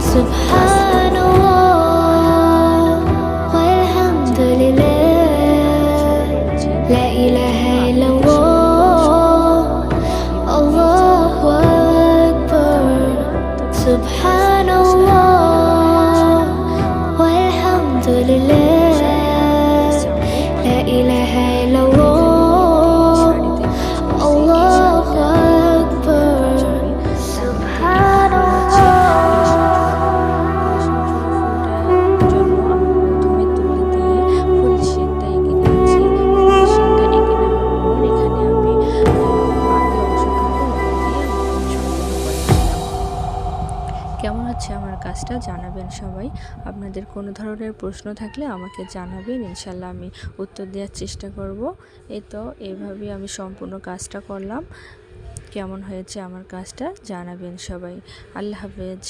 Subhanallah walhamdulillah, la ilaha illallah, Allahu akbar. Subhanallah walhamdulillah, la ilaha illallah, Allahu akbar. Subhanallah. কেমন হচ্ছে আমার কাজটা জানাবেন সবাই। আপনাদের কোনো ধরনের প্রশ্ন থাকলে আমাকে জানাবেন, ইনশাল্লাহ আমি উত্তর দেওয়ার চেষ্টা করব। এই তো এইভাবেই আমি সম্পূর্ণ কাজটা করলাম। কেমন হয়েছে আমার কাজটা জানাবেন সবাই। আল্লাহ হাফেজ।